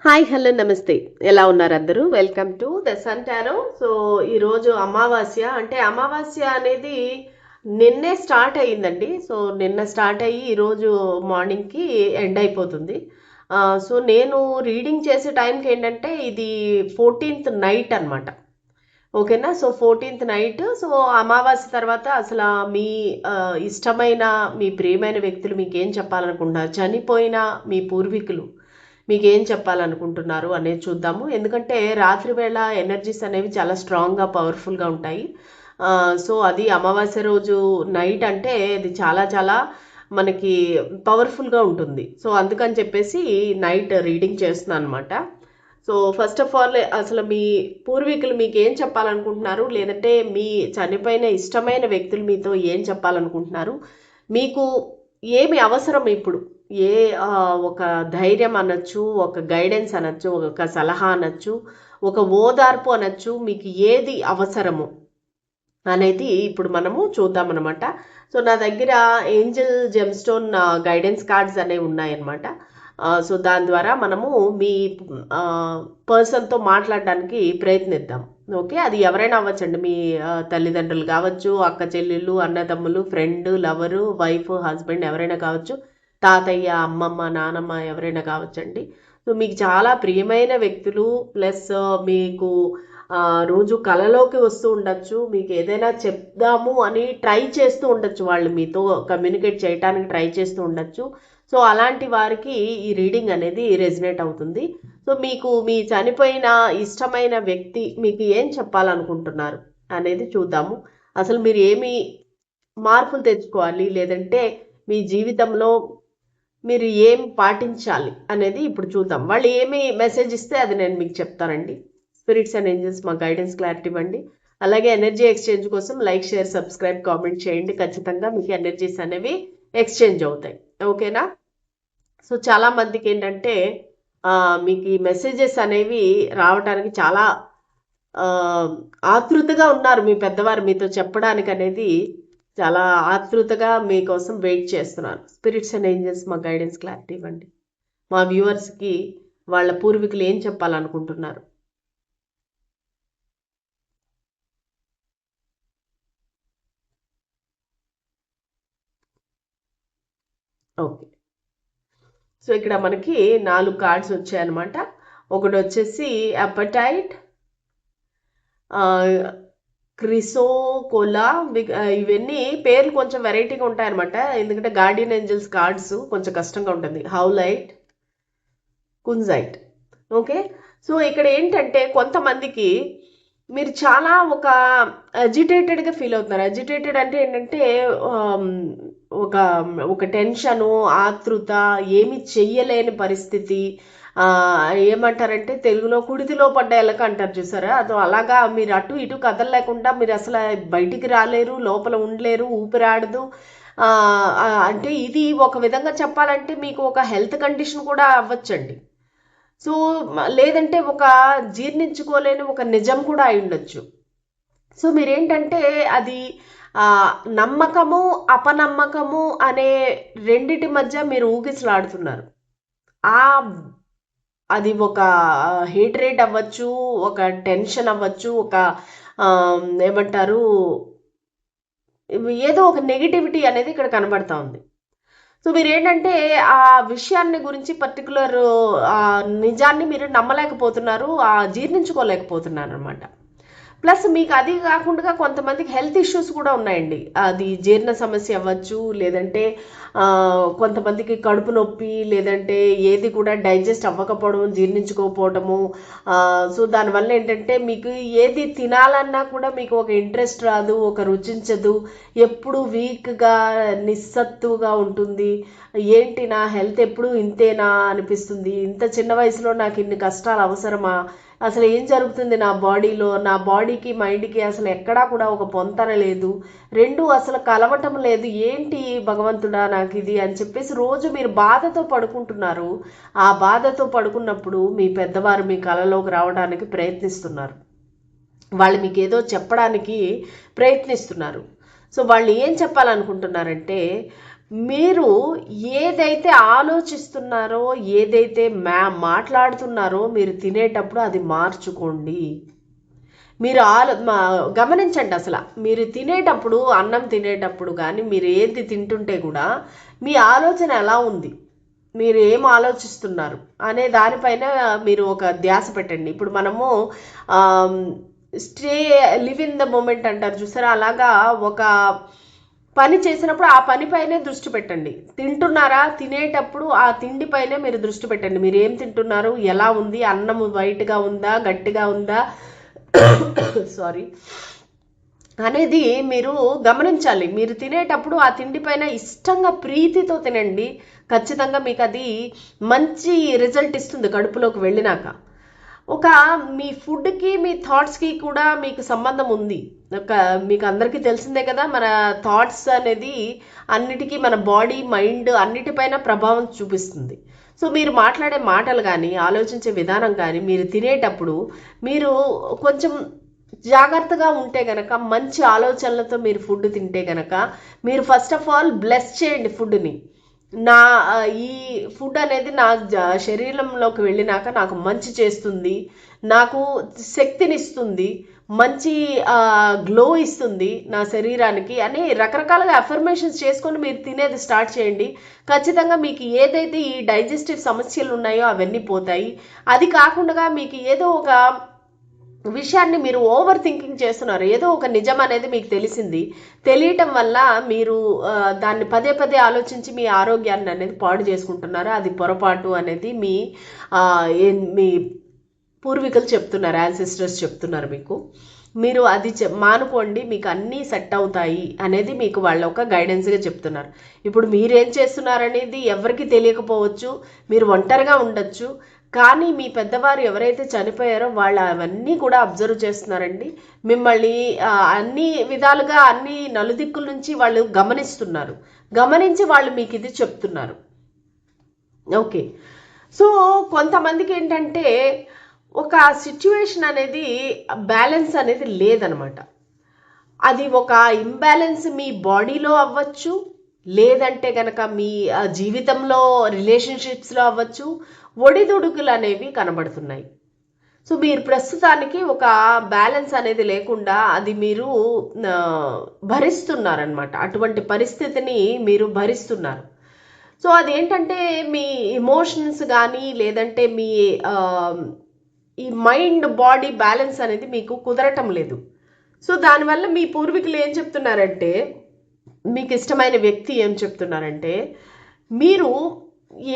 Hi hello నమస్తే. ఎలా ఉన్నారు అందరూ? Welcome to the Sun Tarot. So ఈరోజు అమావాస్య, అంటే అమావాస్య అనేది నిన్నే స్టార్ట్ అయ్యిందండి. సో నిన్న స్టార్ట్ అయ్యి ఈరోజు మార్నింగ్కి ఎండ్ అయిపోతుంది. సో నేను రీడింగ్ చేసే టైంకి ఏంటంటే ఇది 14th నైట్ అనమాట. ఓకేనా? So 14th night. సో అమావాస్య తర్వాత అసలు మీ ఇష్టమైన మీ ప్రియమైన వ్యక్తులు మీకు ఏం చెప్పాలనుకుంటున్నారు, చనిపోయిన మీ పూర్వీకులు మీకు ఏం చెప్పాలనుకుంటున్నారు అనేది చూద్దాము. ఎందుకంటే రాత్రి వేళ ఎనర్జీస్ అనేవి చాలా స్ట్రాంగ్గా పవర్ఫుల్గా ఉంటాయి. సో అది అమావాస్య రోజు నైట్ అంటే అది చాలా చాలా మనకి పవర్ఫుల్గా ఉంటుంది. సో అందుకని చెప్పేసి నైట్ రీడింగ్ చేస్తున్నాను అనమాట. సో ఫస్ట్ ఆఫ్ ఆల్ అసలు మీ పూర్వీకులు మీకు ఏం చెప్పాలనుకుంటున్నారు, లేదంటే మీ చనిపోయిన ఇష్టమైన వ్యక్తులు మీతో ఏం చెప్పాలనుకుంటున్నారు, మీకు ఏమి అవసరం ఇప్పుడు, ఏ ఒక ధైర్యం అనొచ్చు, ఒక గైడెన్స్ అనొచ్చు, ఒక సలహా అనొచ్చు, ఒక ఓదార్పు అనొచ్చు, మీకు ఏది అవసరము అనేది ఇప్పుడు మనము చూద్దామన్నమాట. సో నా దగ్గర ఏంజల్ జెమ్స్టోన్ గైడెన్స్ కార్డ్స్ అనేవి ఉన్నాయన్నమాట. సో దాని ద్వారా మనము మీ పర్సన్తో మాట్లాడడానికి ప్రయత్నిద్దాం. ఓకే, అది ఎవరైనా అవ్వచ్చండి. మీ తల్లిదండ్రులు కావచ్చు, అక్క చెల్లెళ్ళు, అన్నదమ్ములు, ఫ్రెండ్, లవరు, వైఫ్, హస్బెండ్ ఎవరైనా కావచ్చు, తాతయ్య, అమ్మమ్మ, నానమ్మ ఎవరైనా కావచ్చండి. సో మీకు చాలా ప్రియమైన వ్యక్తులు, ప్లస్ మీకు రోజు కలలోకి వస్తూ ఉండొచ్చు, మీకు ఏదైనా చెప్దాము అని ట్రై చేస్తూ ఉండొచ్చు, వాళ్ళు మీతో కమ్యూనికేట్ చేయడానికి ట్రై చేస్తూ ఉండొచ్చు. సో అలాంటి వారికి ఈ రీడింగ్ అనేది రెజినేట్ అవుతుంది. సో మీకు మీ చనిపోయిన ఇష్టమైన వ్యక్తి మీకు ఏం చెప్పాలనుకుంటున్నారు అనేది చూద్దాము. అసలు మీరు ఏమి మార్పులు తెచ్చుకోవాలి, లేదంటే మీ జీవితంలో మీరు ఏం పాటించాలి అనేది ఇప్పుడు చూద్దాం. వాళ్ళు ఏమి మెసేజ్ ఇస్తే అది నేను మీకు చెప్తానండి. స్పిరిట్స్ అండ్ ఏంజల్స్ మా గైడెన్స్ క్లారిటీ ఇవ్వండి. అలాగే ఎనర్జీ ఎక్స్చేంజ్ కోసం లైక్, షేర్, సబ్స్క్రైబ్, కామెంట్ చేయండి. ఖచ్చితంగా మీకు ఎనర్జీస్ అనేవి ఎక్స్చేంజ్ అవుతాయి. ఓకేనా? సో చాలా మందికి ఏంటంటే మీకు ఈ మెసేజెస్ అనేవి రావడానికి చాలా ఆతృతగా ఉన్నారు. మీ పెద్దవారు మీతో చెప్పడానికి అనేది చాలా ఆతృతగా మీకోసం వెయిట్ చేస్తున్నారు. స్పిరిట్స్ అండ్ ఏంజల్స్ మా గైడెన్స్ క్లారిటీ ఇవ్వండి. మా వ్యూవర్స్కి వాళ్ళ పూర్వీకులు ఏం చెప్పాలనుకుంటున్నారు. ఓకే, సో ఇక్కడ మనకి 4 కార్డ్స్ వచ్చాయన్నమాట. ఒకటి వచ్చేసి అపటైట్, క్రిసోకోలా. ఇవన్నీ పేర్లు కొంచెం వెరైటీగా ఉంటాయన్నమాట, ఎందుకంటే గార్డియన్ ఏంజల్స్ కార్డ్స్ కొంచెం కష్టంగా ఉంటుంది. హౌలైట్, కుంజైట్. ఓకే, సో ఇక్కడ ఏంటంటే కొంతమందికి మీరు చాలా ఒక అజిటేటెడ్గా ఫీల్ అవుతున్నారు. అజిటేటెడ్ అంటే ఏంటంటే ఒక ఒక టెన్షను, ఆతృత, ఏమి చెయ్యలేని పరిస్థితి. ఏమంటారంటే తెలుగులో కుడితిలో పడ్డ ఎలక అంటారు చూసారా, అదో అలాగా మీరు అటు ఇటు కదలలేకుండా మీరు అసలు బయటికి రాలేరు, లోపల ఉండలేరు, ఊపిరాడదు. అంటే ఇది ఒక విధంగా చెప్పాలంటే మీకు ఒక హెల్త్ కండిషన్ కూడా అవ్వచ్చండి. సో లేదంటే ఒక జీర్ణించుకోలేని ఒక నిజం కూడా అయి ఉండొచ్చు. సో మీరేంటంటే అది నమ్మకము, అపనమ్మకము అనే రెండిటి మధ్య మీరు ఊగిసలాడుతున్నారు. ఆ అది ఒక హేట్రేట్ అవ్వచ్చు, ఒక టెన్షన్ అవ్వచ్చు, ఒక ఏమంటారు, ఏదో ఒక నెగిటివిటీ అనేది ఇక్కడ కనబడతా ఉంది. సో మీరేంటంటే ఆ విషయాన్ని గురించి పర్టికులర్ నిజాన్ని మీరు నమ్మలేకపోతున్నారు, జీర్ణించుకోలేకపోతున్నారు అనమాట. ప్లస్ మీకు అది కాకుండా కొంతమందికి హెల్త్ ఇష్యూస్ కూడా ఉన్నాయండి. అది జీర్ణ సమస్య అవ్వచ్చు, లేదంటే కొంతమందికి కడుపు నొప్పి, లేదంటే ఏది కూడా డైజెస్ట్ అవ్వకపోవడం, జీర్ణించుకోకపోవడము. సో దానివల్ల ఏంటంటే మీకు ఏది తినాలన్నా కూడా మీకు ఒక ఇంట్రెస్ట్ రాదు, ఒక రుచించదు, ఎప్పుడు వీక్గా నిస్సత్తుగా ఉంటుంది. ఏంటి నా హెల్త్ ఎప్పుడు ఇంతేనా అనిపిస్తుంది, ఇంత చిన్న వయసులో నాకు ఇన్ని కష్టాలు అవసరమా, అసలు ఏం జరుగుతుంది నా బాడీలో, నా బాడీకి మైండ్కి అసలు ఎక్కడా కూడా ఒక పొంతన లేదు, రెండు అసలు కలవటం లేదు, ఏంటి భగవంతుడా నాకు ఇది అని చెప్పేసి రోజు మీరు బాధతో పడుకుంటున్నారు. ఆ బాధతో పడుకున్నప్పుడు మీ పెద్దవారు మీ కలలోకి రావడానికి ప్రయత్నిస్తున్నారు. వాళ్ళు మీకు ఏదో చెప్పడానికి ప్రయత్నిస్తున్నారు. సో వాళ్ళు ఏం చెప్పాలనుకుంటున్నారంటే మీరు ఏదైతే ఆలోచిస్తున్నారో, ఏదైతే మాట్లాడుతున్నారో మీరు తినేటప్పుడు అది మార్చుకోండి. మీరు గమనించండి అసలు మీరు తినేటప్పుడు, అన్నం తినేటప్పుడు కానీ మీరు ఏది తింటుంటే కూడా మీ ఆలోచన ఎలా ఉంది, మీరు ఏం ఆలోచిస్తున్నారు అనే దానిపైన మీరు ఒక ధ్యాస పెట్టండి. ఇప్పుడు మనము stay live in the moment అంటారు చూసారా, అలాగా ఒక పని చేసినప్పుడు ఆ పనిపైనే దృష్టి పెట్టండి. తింటున్నారా, తినేటప్పుడు ఆ తిండిపైనే మీరు దృష్టి పెట్టండి. మీరు ఏం తింటున్నారు, ఎలా ఉంది, అన్నం వైట్గా ఉందా, గట్టిగా ఉందా, సారీ అనేది మీరు గమనించాలి. మీరు తినేటప్పుడు ఆ తిండిపైన ఇష్టంగా ప్రీతితో తినండి. ఖచ్చితంగా మీకు అది మంచి రిజల్ట్ ఇస్తుంది కడుపులోకి వెళ్ళినాక. ఒక మీ ఫుడ్కి మీ థాట్స్కి కూడా మీకు సంబంధం ఉంది. ఒక మీకు అందరికీ తెలిసిందే కదా, మన థాట్స్ అనేది అన్నిటికీ మన బాడీ మైండ్ అన్నిటిపైన ప్రభావం చూపిస్తుంది. సో మీరు మాట్లాడే మాటలు కానీ, ఆలోచించే విధానం కానీ, మీరు తినేటప్పుడు మీరు కొంచెం జాగ్రత్తగా ఉంటే గనక, మంచి ఆలోచనలతో మీరు ఫుడ్ తింటే గనక, మీరు ఫస్ట్ ఆఫ్ ఆల్ బ్లెస్ చేయండి ఫుడ్ని. నా ఈ ఫుడ్ అనేది నా శరీరంలోకి వెళ్ళినాక నాకు మంచి చేస్తుంది, నాకు శక్తినిస్తుంది, మంచి గ్లో ఇస్తుంది నా శరీరానికి అని రకరకాలుగా అఫర్మేషన్స్ చేసుకొని మీరు తినేది స్టార్ట్ చేయండి. ఖచ్చితంగా మీకు ఏదైతే ఈ డైజెస్టివ్ సమస్యలు ఉన్నాయో అవన్నీ పోతాయి. అది కాకుండా మీకు ఏదో ఒక విషయాన్ని మీరు ఓవర్ థింకింగ్ చేస్తున్నారు, ఏదో ఒక నిజం అనేది మీకు తెలిసింది, తెలియటం వల్ల మీరు దాన్ని పదే పదే ఆలోచించి మీ ఆరోగ్యాన్ని అనేది పాడు చేసుకుంటున్నారు. అది పొరపాటు అనేది మీ పూర్వీకులు చెప్తున్నారు, యాన్సిస్టర్స్ చెప్తున్నారు మీకు. మీరు అది మానుకోండి, మీకు అన్నీ సెట్ అవుతాయి అనేది మీకు వాళ్ళు ఒక గైడెన్స్గా చెప్తున్నారు. ఇప్పుడు మీరేం చేస్తున్నారనేది ఎవరికి తెలియకపోవచ్చు, మీరు ఒంటరిగా ఉండొచ్చు, కానీ మీ పెద్దవారు ఎవరైతే చనిపోయారో వాళ్ళు అవన్నీ కూడా అబ్జర్వ్ చేస్తున్నారండి. మిమ్మల్ని అన్ని విధాలుగా అన్ని నలుదిక్కుల నుంచి వాళ్ళు గమనిస్తున్నారు, గమనించి వాళ్ళు మీకు ఇది చెప్తున్నారు. ఓకే, సో కొంతమందికి ఏంటంటే ఒక సిచ్యువేషన్ అనేది బ్యాలెన్స్ అనేది లేదనమాట. అది ఒక ఇంబ్యాలెన్స్ మీ బాడీలో అవ్వచ్చు, లేదంటే కనుక మీ జీవితంలో రిలేషన్షిప్స్లో అవ్వచ్చు, ఒడిదుడుకులు అనేవి కనబడుతున్నాయి. సో మీరు ప్రస్తుతానికి ఒక బ్యాలెన్స్ అనేది లేకుండా అది మీరు భరిస్తున్నారనమాట. అటువంటి పరిస్థితిని మీరు భరిస్తున్నారు. సో అదేంటంటే మీ ఇమోషన్స్ కానీ, లేదంటే మీ ఈ మైండ్ బాడీ బ్యాలెన్స్ అనేది మీకు కుదరటం లేదు. సో దానివల్ల మీ పూర్వీకులు ఏం చెప్తున్నారంటే, మీకు ఇష్టమైన వ్యక్తి ఏం చెప్తున్నారంటే, మీరు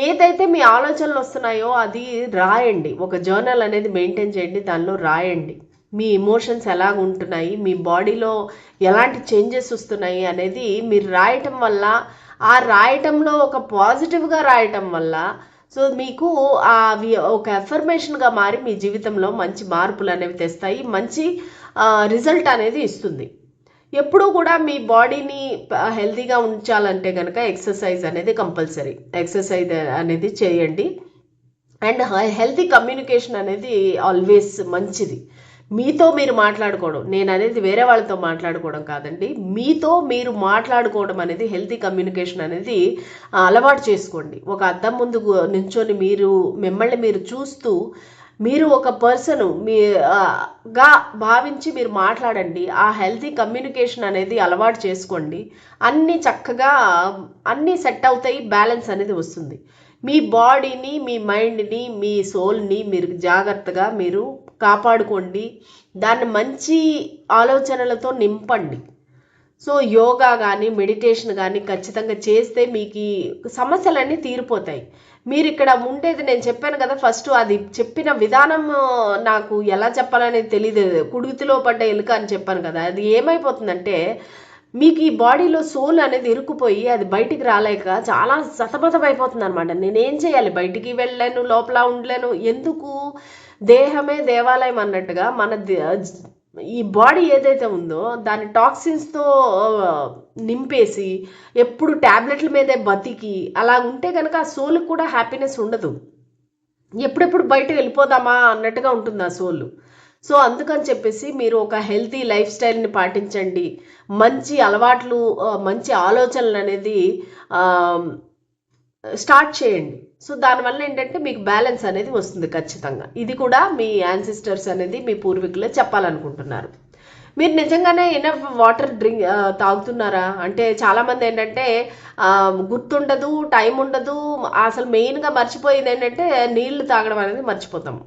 ఏదైతే మీ ఆలోచనలు వస్తున్నాయో అది రాయండి. ఒక జర్నల్ అనేది మెయింటైన్ చేయండి, దానిలో రాయండి. మీ ఎమోషన్స్ ఎలా ఉంటున్నాయి, మీ బాడీలో ఎలాంటి చేంజెస్ వస్తున్నాయి అనేది మీరు రాయటం వల్ల, ఆ రాయటంలో ఒక పాజిటివ్గా రాయటం వల్ల సో మీకు అవి ఒక అఫర్మేషన్గా మారి మీ జీవితంలో మంచి మార్పులు అనేవి తెస్తాయి, మంచి రిజల్ట్ అనేది ఇస్తుంది. ఎప్పుడూ కూడా మీ బాడీని హెల్తీగా ఉంచాలంటే కనుక ఎక్సర్సైజ్ అనేది కంపల్సరీ. ఎక్సర్సైజ్ అనేది చేయండి. అండ్ హెల్తీ కమ్యూనికేషన్ అనేది ఆల్వేస్ మంచిది. మీతో మీరు మాట్లాడుకోవడం, నేను అనేది వేరే వాళ్ళతో మాట్లాడుకోవడం కాదండి, మీతో మీరు మాట్లాడుకోవడం అనేది హెల్తీ కమ్యూనికేషన్ అనేది అలవాటు చేసుకోండి. ఒక అద్దం ముందు నించొని మిమ్మల్ని మీరు చూస్తూ మీరు ఒక పర్సన్ గా భావించి మీరు మాట్లాడండి. ఆ హెల్తీ కమ్యూనికేషన్ అనేది అలవాటు చేసుకోండి. అన్నీ చక్కగా అన్నీ సెట్ అవుతాయి, బ్యాలెన్స్ అనేది వస్తుంది. మీ బాడీని, మీ మైండ్ని, మీ సోల్ని మీరు జాగ్రత్తగా మీరు కాపాడుకోండి. దాన్ని మంచి ఆలోచనలతో నింపండి. సో యోగా కానీ, మెడిటేషన్ కానీ ఖచ్చితంగా చేస్తే మీకు ఈ సమస్యలన్నీ తీరిపోతాయి. మీరు ఇక్కడ ఉండేది నేను చెప్పాను కదా, ఫస్ట్ అది చెప్పిన విధానం నాకు ఎలా చెప్పాలనేది తెలియదు. కుడితిలో పడ్డ ఎలుక అని చెప్పాను కదా, అది ఏమైపోతుందంటే మీకు ఈ బాడీలో సోల్ అనేది ఇరుక్కుపోయి అది బయటికి రాలేక చాలా సతమతం అయిపోతుంది అనమాట. నేనేం చేయాలి, బయటికి వెళ్ళలేను, లోపల ఉండలేను. ఎందుకు, దేహమే దేవాలయం అన్నట్టుగా మన ఈ బాడీ ఏదైతే ఉందో దాని టాక్సిన్స్తో నింపేసి ఎప్పుడు ట్యాబ్లెట్ల మీదే బతికి అలా ఉంటే కనుక ఆ సోల్కి కూడా హ్యాపీనెస్ ఉండదు. ఎప్పుడెప్పుడు బయటకు వెళ్ళిపోదామా అన్నట్టుగా ఉంటుంది ఆ సోల్. సో అందుకని చెప్పేసి మీరు ఒక హెల్తీ లైఫ్ స్టైల్ని పాటించండి, మంచి అలవాట్లు, మంచి ఆలోచనలు అనేది స్టార్ట్ చేయండి. సో దానివల్ల ఏంటంటే మీకు బ్యాలెన్స్ అనేది వస్తుంది ఖచ్చితంగా. ఇది కూడా మీ యాన్సిస్టర్స్ అనేది మీ పూర్వీకులే చెప్పాలనుకుంటున్నారు. మీరు నిజంగానే ఎనఫ్ వాటర్ తాగుతున్నారా అంటే చాలామంది ఏంటంటే గుర్తుండదు, టైం ఉండదు, అసలు మెయిన్గా మర్చిపోయేది ఏంటంటే నీళ్లు తాగడం అనేది మర్చిపోతాం.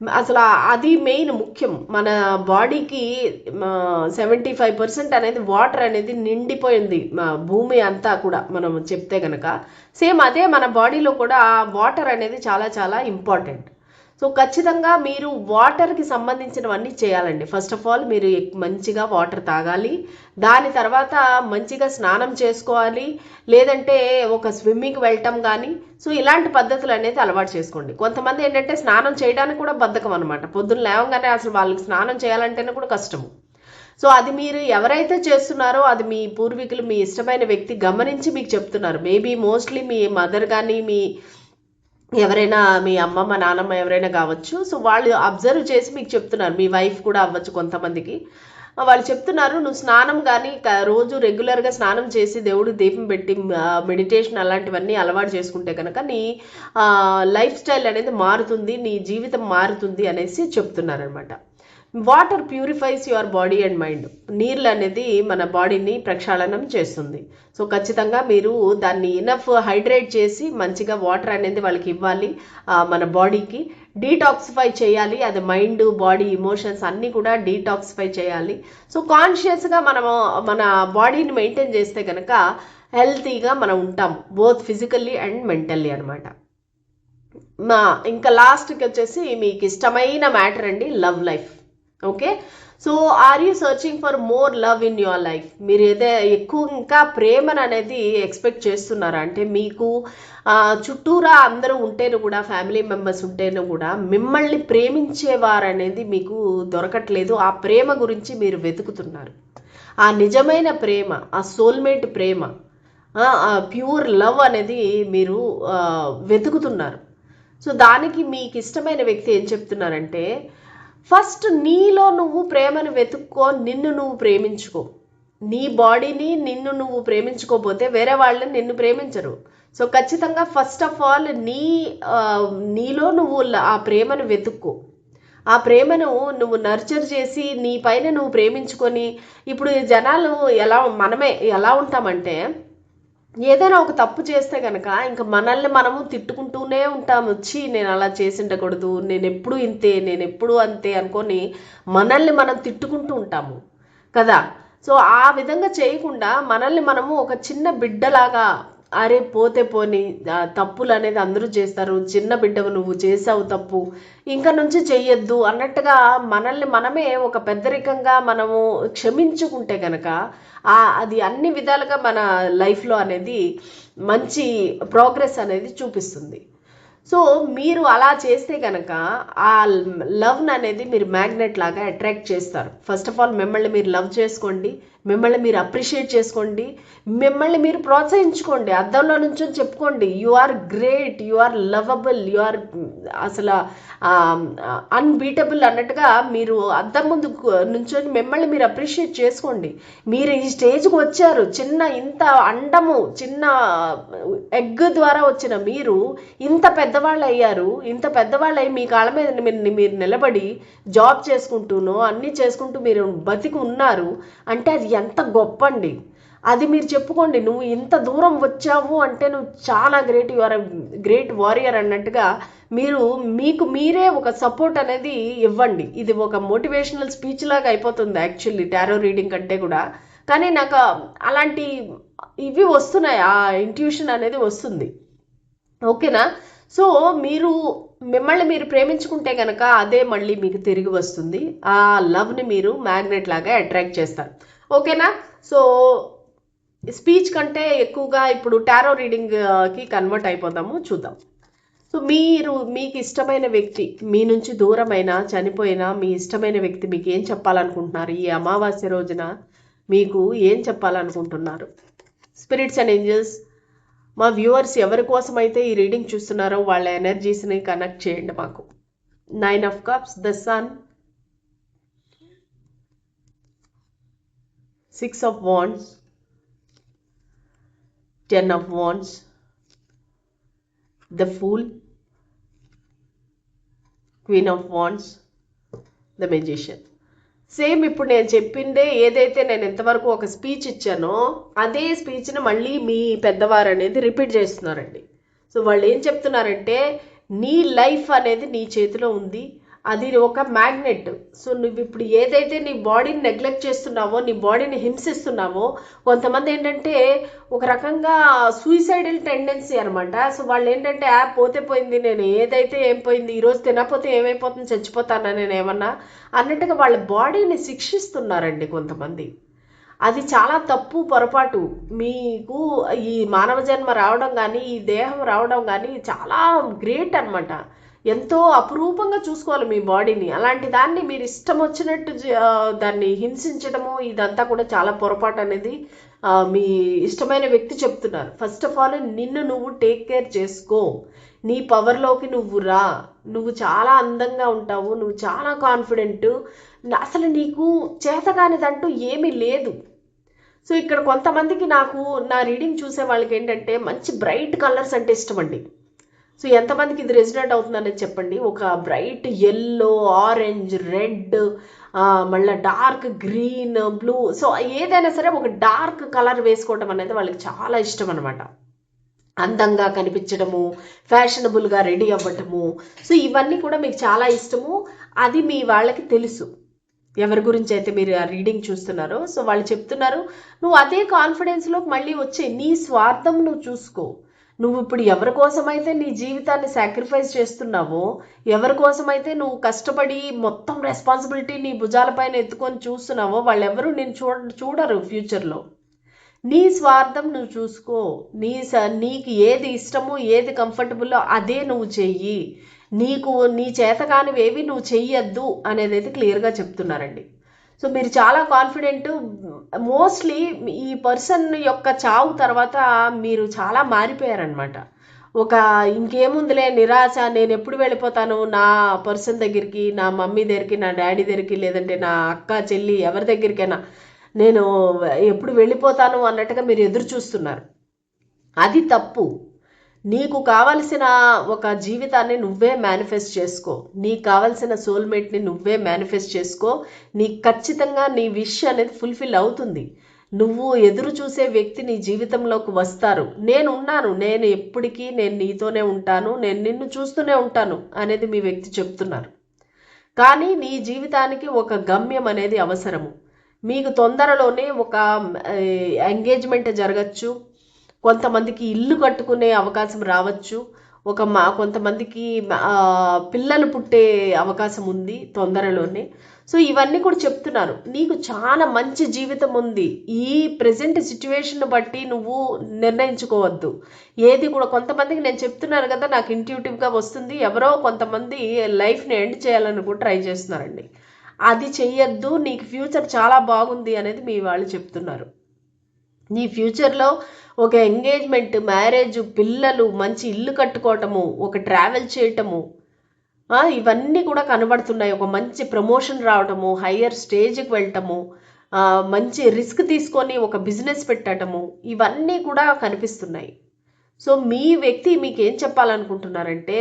అసలు అది మెయిన్ ముఖ్యం. మన బాడీకి 75% అనేది వాటర్ అనేది నిండిపోయింది, భూమి అంతా కూడా మనం చెప్తే కనుక. సేమ్ అదే మన బాడీలో కూడా వాటర్ అనేది చాలా చాలా ఇంపార్టెంట్. సో ఖచ్చితంగా మీరు వాటర్కి సంబంధించినవన్నీ చేయాలండి. ఫస్ట్ ఆఫ్ ఆల్ మీరు మంచిగా వాటర్ తాగాలి, దాని తర్వాత మంచిగా స్నానం చేసుకోవాలి, లేదంటే ఒక స్విమ్మింగ్కి వెళ్ళటం కానీ. సో ఇలాంటి పద్ధతులు అనేది అలవాటు చేసుకోండి. కొంతమంది ఏంటంటే స్నానం చేయడానికి కూడా బద్ధకం అనమాట. పొద్దున్న లేవగానే అసలు వాళ్ళకి స్నానం చేయాలంటేనే కూడా కష్టము. సో అది మీరు ఎవరైతే చేస్తున్నారో అది మీ పూర్వీకులు, మీ ఇష్టమైన వ్యక్తి గమనించి మీకు చెప్తున్నారు. మేబీ మోస్ట్లీ మీ మదర్ కానీ, మీ ఎవరైనా మీ అమ్మమ్మ నాన్నమ్మ ఎవరైనా కావచ్చు. సో వాళ్ళు అబ్జర్వ్ చేసి మీకు చెప్తున్నారు. మీ వైఫ్ కూడా అవ్వచ్చు కొంతమందికి. వాళ్ళు చెప్తున్నారు, నువ్వు స్నానం కానీ రోజు రెగ్యులర్గా స్నానం చేసి దేవుడికి దీపం పెట్టి మెడిటేషన్ అలాంటివన్నీ అలవాటు చేసుకుంటే కనుక నీ లైఫ్ స్టైల్ అనేది మారుతుంది, నీ జీవితం మారుతుంది అనేసి చెప్తున్నారు అనమాట. Water purifies your body and mind. నీళ్ళు అనేది మన బాడీని ప్రక్షాళనం చేస్తుంది. సో ఖచ్చితంగా మీరు దాన్ని ఇనఫ్ హైడ్రేట్ చేసి మంచిగా వాటర్ అనేది వాళ్ళకి ఇవ్వాలి. మన బాడీకి డీటాక్సిఫై చేయాలి. అది మైండ్, బాడీ, ఇమోషన్స్ అన్నీ కూడా డీటాక్సిఫై చేయాలి. సో కాన్షియస్గా మనము మన బాడీని మెయింటైన్ చేస్తే కనుక హెల్తీగా మనం ఉంటాం, బోత్ ఫిజికల్లీ అండ్ మెంటల్లీ అనమాట. ఇంకా లాస్ట్కి వచ్చేసి మీకు ఇష్టమైన మ్యాటర్ అండి, love life. Okay, so are you searching for more love in your life? మీరు ఎక్కువ ఇంకా ప్రేమను అనేది ఎక్స్పెక్ట్ చేస్తున్నారా? అంటే మీకు చుట్టూరా అందరూ ఉంటేను కూడా, ఫ్యామిలీ మెంబర్స్ ఉంటేను కూడా మిమ్మల్ని ప్రేమించేవారు అనేది మీకు దొరకట్లేదు. ఆ ప్రేమ గురించి మీరు వెతుకుతున్నారు. ఆ నిజమైన ప్రేమ, ఆ సోల్మేట్ ప్రేమ, ప్యూర్ లవ్ అనేది మీరు వెతుకుతున్నారు. సో దానికి మీకు ఇష్టమైన వ్యక్తి ఏం చెప్తున్నారంటే, ఫస్ట్ నీలో నువ్వు ప్రేమను వెతుక్కో, నిన్ను నువ్వు ప్రేమించుకో. నీ బాడీని నిన్ను నువ్వు ప్రేమించుకోపోతే వేరే వాళ్ళని నిన్ను ప్రేమించరు. సో ఖచ్చితంగా ఫస్ట్ ఆఫ్ ఆల్ నీలో నువ్వు ఆ ప్రేమను వెతుక్కో. ఆ ప్రేమను నువ్వు నర్చర్ చేసి నీ పైన నువ్వు ప్రేమించుకొని. ఇప్పుడు జనాలు మనమే ఎలా ఉంటామంటే, ఏదైనా ఒక తప్పు చేస్తే కనుక ఇంకా మనల్ని మనము తిట్టుకుంటూనే ఉంటాము. వచ్చి నేను అలా చేసిండకూడదు, నేను ఎప్పుడు ఇంతే, నేను ఎప్పుడు అంతే అనుకొని మనల్ని మనం తిట్టుకుంటూ ఉంటాము కదా. సో ఆ విధంగా చేయకుండా మనల్ని మనము ఒక చిన్న బిడ్డలాగా, అరే పోతే పోని, తప్పులు అనేది అందరూ చేస్తారు, చిన్న బిడ్డవు నువ్వు చేసావు తప్పు, ఇంకా నుంచి చెయ్యొద్దు అన్నట్టుగా మనల్ని మనమే ఒక పెద్దరికంగా మనము క్షమించుకుంటే కనుక అది అన్ని విధాలుగా మన లైఫ్లో అనేది మంచి ప్రోగ్రెస్ అనేది చూపిస్తుంది. సో మీరు అలా చేస్తే కనుక ఆ లవ్ని అనేది మీరు మ్యాగ్నెట్ లాగా అట్రాక్ట్ చేస్తారు. ఫస్ట్ ఆఫ్ ఆల్ మిమ్మల్ని మీరు లవ్ చేసుకోండి, మిమ్మల్ని మీరు అప్రిషియేట్ చేసుకోండి, మిమ్మల్ని మీరు ప్రోత్సహించుకోండి. అద్దంలో నుంచి చెప్పుకోండి, you are great, you are lovable, you are అసలు అన్బీటబుల్ అన్నట్టుగా మీరు అద్దం ముందు నుంచొని మిమ్మల్ని మీరు అప్రిషియేట్ చేసుకోండి. మీరు ఈ స్టేజ్కి వచ్చారు, ఇంత అండము, చిన్న ఎగ్ ద్వారా వచ్చిన మీరు ఇంత పెద్దవాళ్ళు అయ్యారు. ఇంత పెద్దవాళ్ళు అయ్యి మీ కాళ్ళ మీద మీరు నిలబడి జాబ్ చేసుకుంటూనో అన్నీ చేసుకుంటూ మీరు బతికి ఉన్నారు అంటే అది ఎంత గొప్ప అండి. అది మీరు చెప్పుకోండి. నువ్వు ఇంత దూరం వచ్చావు అంటే నువ్వు చాలా great, you are great warrior అన్నట్టుగా మీకు మీరే ఒక సపోర్ట్ అనేది ఇవ్వండి. ఇది ఒక మోటివేషనల్ స్పీచ్ లాగా అయిపోతుంది యాక్చువల్లీ టారో రీడింగ్ కంటే కూడా. కానీ నాకు అలాంటి ఇవి వస్తున్నాయి, ఆ ఇంట్యూషన్ అనేది వస్తుంది. ఓకేనా? సో మిమ్మల్ని మీరు ప్రేమించుకుంటే కనుక అదే మళ్ళీ మీకు తిరిగి వస్తుంది. ఆ లవ్ని మీరు మ్యాగ్నెట్ లాగా అట్రాక్ట్ చేస్తారు. ఓకేనా? సో స్పీచ్ కంటే ఎక్కువగా ఇప్పుడు టారో రీడింగ్కి కన్వర్ట్ అయిపోదాము, చూద్దాం. సో మీకు ఇష్టమైన వ్యక్తి మీ నుంచి దూరమైనా, చనిపోయినా, మీ ఇష్టమైన వ్యక్తి మీకు ఏం చెప్పాలనుకుంటున్నారు? ఈ అమావాస్య రోజున మీకు ఏం చెప్పాలనుకుంటున్నారు? స్పిరిట్స్ అండ్ ఏంజల్స్, మా వ్యూవర్స్ ఎవరి కోసం అయితే ఈ రీడింగ్ చూస్తున్నారో వాళ్ళ ఎనర్జీస్ని కనెక్ట్ చేయండి మాకు. 9 of Cups, the Sun, 6 of Wands, 10 of Wands, the Fool, Queen of Wands, the Magician. Same ఇప్పుడు నేను చెప్పిందే ఏదైతే నేను ఎంతవరకు ఒక స్పీచ్ ఇచ్చానో అదే స్పీచ్ని మళ్ళీ మీ పెద్దవారు అనేది రిపీట్ చేస్తున్నారండి. సో వాళ్ళు ఏం చెప్తున్నారంటే నీ లైఫ్ అనేది నీ చేతిలో ఉంది, అది ఒక మ్యాగ్నెట్. సో నువ్వు ఇప్పుడు ఏదైతే నీ బాడీని నెగ్లెక్ట్ చేస్తున్నావో, నీ బాడీని హింసిస్తున్నావో, కొంతమంది ఏంటంటే ఒక రకంగా సూయిసైడల్ టెండెన్సీ అనమాట. సో వాళ్ళు ఏంటంటే పోతే పోయింది, నేను ఏదైతే ఏం పోయింది, ఈరోజు తినకపోతే ఏమైపోతుంది, చచ్చిపోతానా నేను ఏమన్నా అన్నట్టుగా వాళ్ళ బాడీని శిక్షిస్తున్నారండి కొంతమంది. అది చాలా తప్పు, పొరపాటు. మీకు ఈ మానవ జన్మ రావడం కానీ, ఈ దేహం రావడం కానీ చాలా గ్రేట్ అనమాట. ఎంతో అపురూపంగా చూసుకోవాలి మీ బాడీని. అలాంటి దాన్ని మీరు ఇష్టం వచ్చినట్టు దాన్ని హింసించడము ఇదంతా కూడా చాలా పొరపాటు అనేది మీ ఇష్టమైన వ్యక్తి చెప్తున్నారు. ఫస్ట్ ఆఫ్ ఆల్ నిన్ను నువ్వు టేక్ కేర్ చేసుకో, నీ పవర్లోకి నువ్వు రా, నువ్వు చాలా అందంగా ఉంటావు, నువ్వు చాలా కాన్ఫిడెంట్, అసలు నీకు చేతగానిదంటూ ఏమీ లేదు. సో ఇక్కడ కొంతమందికి నాకు నా రీడింగ్ చూసే వాళ్ళకి ఏంటంటే మంచి బ్రైట్ కలర్స్ అంటే ఇష్టం అండి. సో ఎంతమందికి ఇది రెసినేట్ అవుతుందనేది చెప్పండి. ఒక బ్రైట్ ఎల్లో, ఆరెంజ్, రెడ్, మళ్ళీ డార్క్ గ్రీన్, బ్లూ, సో ఏదైనా సరే ఒక డార్క్ కలర్ వేసుకోవడం అనేది వాళ్ళకి చాలా ఇష్టం అనమాట. అందంగా కనిపించడము, ఫ్యాషనబుల్గా రెడీ అవ్వటము, సో ఇవన్నీ కూడా మీకు చాలా ఇష్టము. అది మీ వాళ్ళకి తెలుసు, ఎవరి గురించి అయితే మీరు ఆ రీడింగ్ చూస్తున్నారో. సో వాళ్ళు చెప్తున్నారు నువ్వు అదే కాన్ఫిడెన్స్లోకి మళ్ళీ వచ్చి నీ స్వార్థం నువ్వు చూసుకో. నువ్వు ఇప్పుడు ఎవరి కోసమైతే నీ జీవితాన్ని సాక్రిఫైస్ చేస్తున్నావో, ఎవరి కోసమైతే నువ్వు కష్టపడి మొత్తం రెస్పాన్సిబిలిటీ నీ భుజాలపైన ఎత్తుకొని చూస్తున్నావో, వాళ్ళెవరూ నేను చూడరు ఫ్యూచర్లో. నీ స్వార్థం నువ్వు చూసుకో, నీకు ఏది ఇష్టమో, ఏది కంఫర్టబుల్లో అదే నువ్వు చెయ్యి, నీకు నీ చేతకానివేవి నువ్వు చెయ్యొద్దు అనేది అయితే క్లియర్గా చెప్తున్నారండి. సో మీరు చాలా కాన్ఫిడెంట్. మోస్ట్లీ ఈ పర్సన్ యొక్క చావు తర్వాత మీరు చాలా మారిపోయారనమాట. ఒక ఇంకేముందిలే నిరాశ, నేను ఎప్పుడు వెళ్ళిపోతాను నా పర్సన్ దగ్గరికి, నా మమ్మీ దగ్గరికి, నా డాడీ దగ్గరికి, లేదంటే నా అక్క చెల్లి ఎవరి దగ్గరికైనా నేను ఎప్పుడు వెళ్ళిపోతాను అన్నట్టుగా మీరు ఎదురు చూస్తున్నారు. అది తప్పు. నీకు కావలసిన ఒక జీవితాన్ని నువ్వే మేనిఫెస్ట్ చేసుకో, నీకు కావలసిన సోల్మేట్ని నువ్వే మేనిఫెస్ట్ చేసుకో. నీకు ఖచ్చితంగా నీ విష్ అనేది ఫుల్ఫిల్ అవుతుంది. నువ్వు ఎదురు చూసే వ్యక్తి నీ జీవితంలోకి వస్తారు. నేను ఎప్పటికీ నేను నీతోనే ఉంటాను, నేను నిన్ను చూస్తూనే ఉంటాను అనేది మీ వ్యక్తి చెప్తున్నారు. కానీ నీ జీవితానికి ఒక గమ్యం అనేది అవసరము. మీకు తొందరలోనే ఒక ఎంగేజ్మెంట్ జరగచ్చు, కొంతమందికి ఇల్లు కట్టుకునే అవకాశం రావచ్చు, కొంతమందికి పిల్లలు పుట్టే అవకాశం ఉంది తొందరలోనే. సో ఇవన్నీ కూడా చెప్తున్నారు. నీకు చాలా మంచి జీవితం ఉంది. ఈ ప్రెజెంట్ సిచ్యువేషన్ బట్టి నువ్వు నిర్ణయించుకోవద్దు ఏది కూడా. కొంతమందికి నేను చెప్తున్నాను కదా, నాకు ఇంట్యూటివ్గా వస్తుంది, ఎవరో కొంతమంది లైఫ్ని ఎండ్ చేయాలని కూడా ట్రై చేస్తున్నారండి. అది చెయ్యొద్దు, నీకు ఫ్యూచర్ చాలా బాగుంది అనేది మీ వాళ్ళు చెప్తున్నారు. నీ ఫ్యూచర్లో ఒక ఎంగేజ్మెంట్, మ్యారేజ్, పిల్లలు, మంచి ఇల్లు కట్టుకోవటము, ఒక ట్రావెల్ చేయటము, ఇవన్నీ కూడా కనబడుతున్నాయి. ఒక మంచి ప్రమోషన్ రావటము, హయ్యర్ స్టేజ్కి వెళ్ళటము, మంచి రిస్క్ తీసుకొని ఒక బిజినెస్ పెట్టడము, ఇవన్నీ కూడా కనిపిస్తున్నాయి. సో మీ వ్యక్తి మీకు ఏం చెప్పాలనుకుంటున్నారంటే,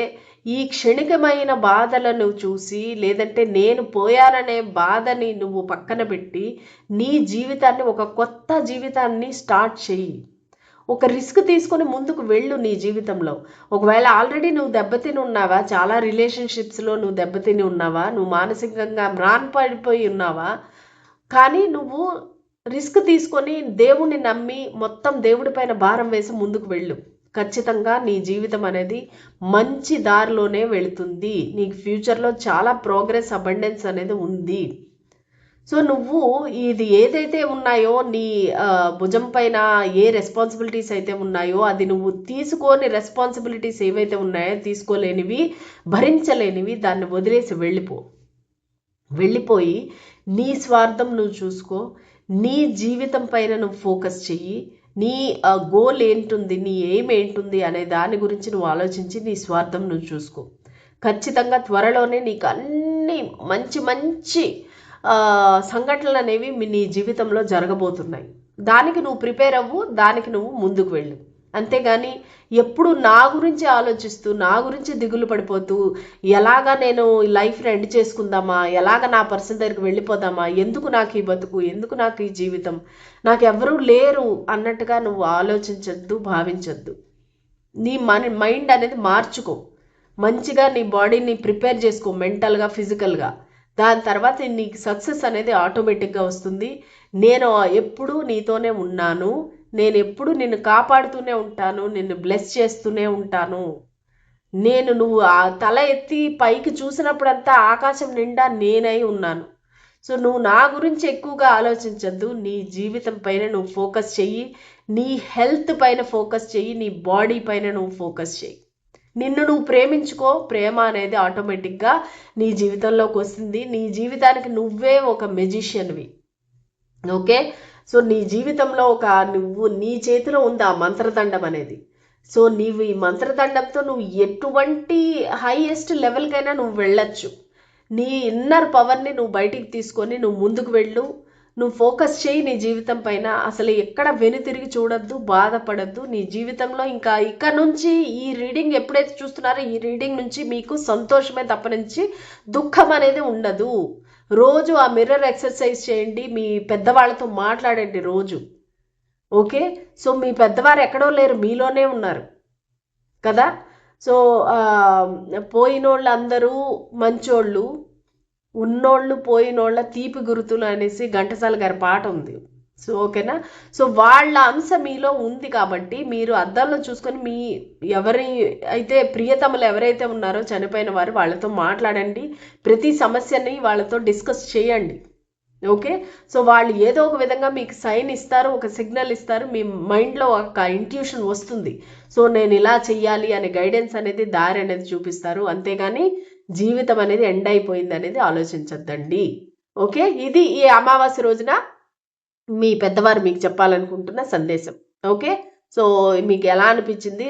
ఈ క్షణికమైన బాధలను చూసి, లేదంటే నేను పోయాననే బాధని నువ్వు పక్కన పెట్టి నీ జీవితాన్ని, ఒక కొత్త జీవితాన్ని స్టార్ట్ చెయ్యి. ఒక రిస్క్ తీసుకొని ముందుకు వెళ్ళు నీ జీవితంలో. ఒకవేళ ఆల్రెడీ నువ్వు దెబ్బతిని ఉన్నావా, చాలా రిలేషన్షిప్స్లో నువ్వు దెబ్బతిని ఉన్నావా, నువ్వు మానసికంగా మ్రాన్పడిపోయి ఉన్నావా, కానీ నువ్వు రిస్క్ తీసుకొని దేవుణ్ణి నమ్మి మొత్తం దేవుడి పైన భారం వేసి ముందుకు వెళ్ళు. ఖచ్చితంగా నీ జీవితం అనేది మంచి దారిలోనే వెళుతుంది. నీకు ఫ్యూచర్లో చాలా ప్రోగ్రెస్, అబండెన్స్ అనేది ఉంది. సో నువ్వు ఇది ఏదైతే ఉన్నాయో నీ భుజం పైన ఏ రెస్పాన్సిబిలిటీస్ అయితే ఉన్నాయో, అది నువ్వు తీసుకోని రెస్పాన్సిబిలిటీస్ ఏవైతే ఉన్నాయో, తీసుకోలేనివి, భరించలేనివి, దాన్ని వదిలేసి వెళ్ళిపోయి నీ స్వార్థం నువ్వు చూసుకో. నీ జీవితం పైన నువ్వు ఫోకస్ చెయ్యి. నీ గోల్ ఏంటుంది, నీ ఎయిమ్ ఏంటుంది అనే దాని గురించి నువ్వు ఆలోచించి నీ స్వార్థం నువ్వు చూసుకో. ఖచ్చితంగా త్వరలోనే నీకు అన్ని మంచి మంచి సంఘటనలు అనేవి నీ జీవితంలో జరగబోతున్నాయి. దానికి నువ్వు ప్రిపేర్ అవ్వు, దానికి నువ్వు ముందుకు వెళ్ళు. అంతేగాని ఎప్పుడు నా గురించి ఆలోచిస్తూ నా గురించి దిగులు పడిపోతూ ఎలాగా నేను లైఫ్ని ఎండ్ చేసుకుందామా, ఎలాగ నా పర్సన్ దగ్గరికి వెళ్ళిపోదామా, ఎందుకు నాకు ఈ బతుకు, ఎందుకు నాకు ఈ జీవితం, నాకు ఎవరూ లేరు అన్నట్టుగా నువ్వు ఆలోచించద్దు, భావించద్దు. నీ మైండ్ అనేది మార్చుకో. మంచిగా నీ బాడీని ప్రిపేర్ చేసుకో, మెంటల్గా ఫిజికల్గా. దాని తర్వాత నీకు సక్సెస్ అనేది ఆటోమేటిక్గా వస్తుంది. నేను ఎప్పుడూ నీతోనే ఉన్నాను, నేను ఎప్పుడు నిన్ను కాపాడుతూనే ఉంటాను, నిన్ను బ్లెస్ చేస్తూనే ఉంటాను. నువ్వు ఆ తల ఎత్తి పైకి చూసినప్పుడంతా ఆకాశం నిండా నేనై ఉన్నాను. సో నువ్వు నా గురించి ఎక్కువగా ఆలోచించద్దు, నీ జీవితం పైన నువ్వు ఫోకస్ చెయ్యి, నీ హెల్త్ పైన ఫోకస్ చెయ్యి, నీ బాడీ పైన నువ్వు ఫోకస్ చెయ్యి. నిన్ను నువ్వు ప్రేమించుకో. ప్రేమ అనేది ఆటోమేటిక్గా నీ జీవితంలోకి వస్తుంది. నీ జీవితానికి నువ్వే ఒక మెజిషియన్వి. ఓకే, సో నీ జీవితంలో నువ్వు నీ చేతిలో ఉంది ఆ మంత్రదండం అనేది. సో నీవు ఈ మంత్రదండంతో నువ్వు ఎటువంటి హైయెస్ట్ లెవెల్కైనా నువ్వు వెళ్ళొచ్చు. నీ ఇన్నర్ పవర్ని నువ్వు బయటికి తీసుకొని నువ్వు ముందుకు వెళ్ళు. నువ్వు ఫోకస్ చేయి నీ జీవితం పైన. అసలు ఎక్కడ వెనుతిరిగి చూడొద్దు, బాధపడద్దు. నీ జీవితంలో ఇంకా ఇక్కడ నుంచి ఈ రీడింగ్ ఎప్పుడైతే చూస్తున్నారో ఈ రీడింగ్ నుంచి మీకు సంతోషమే తప్ప నుంచి దుఃఖం అనేది ఉండదు. రోజు ఆ మిర్రర్ ఎక్సర్సైజ్ చేయండి, మీ పెద్దవాళ్ళతో మాట్లాడండి రోజు. ఓకే, సో మీ పెద్దవారు ఎక్కడో లేరు, మీలోనే ఉన్నారు కదా. సో పోయినోళ్ళు అందరూ మంచోళ్ళు, ఉన్నోళ్ళు పోయినోళ్ళ తీపి గుర్తులు అనేసి ఘంటసాల గారి పాట ఉంది. సో ఓకేనా, సో వాళ్ళ అంశ మీలో ఉంది కాబట్టి మీరు అద్దంలో చూసుకొని మీ ఎవరి అయితే ప్రియతములు ఎవరైతే ఉన్నారో చనిపోయిన వారు, వాళ్ళతో మాట్లాడండి. ప్రతి సమస్యని వాళ్ళతో డిస్కస్ చేయండి. ఓకే, సో వాళ్ళు ఏదో ఒక విధంగా మీకు సైన్ ఇస్తారు, ఒక సిగ్నల్ ఇస్తారు, మీ మైండ్లో ఒక ఇంట్యూషన్ వస్తుంది. సో నేను ఇలా చెయ్యాలి అనే గైడెన్స్ అనేది, దారి అనేది చూపిస్తారు. అంతేగాని జీవితం అనేది ఎండ్ అయిపోయింది అనేది ఆలోచించద్దండి. ఓకే, ఇది ఈ అమావాస్య రోజున మీ పెద్దవారు మీకు చెప్పాలనుకుంటున్న సందేశం. ఓకే, సో మీకు ఎలా అనిపించింది,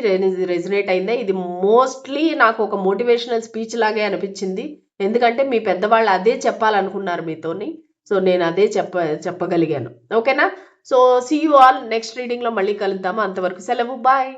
రెజినేట్ అయిందా? ఇది మోస్ట్లీ నాకు ఒక మోటివేషనల్ స్పీచ్ లాగే అనిపించింది. ఎందుకంటే మీ పెద్దవాళ్ళు అదే చెప్పాలనుకున్నారు మీతోని. సో నేను అదే చెప్పగలిగాను. ఓకేనా, so see you all next రీడింగ్లో మళ్ళీ కలుద్దాము. అంతవరకు సెలవు, బాయ్.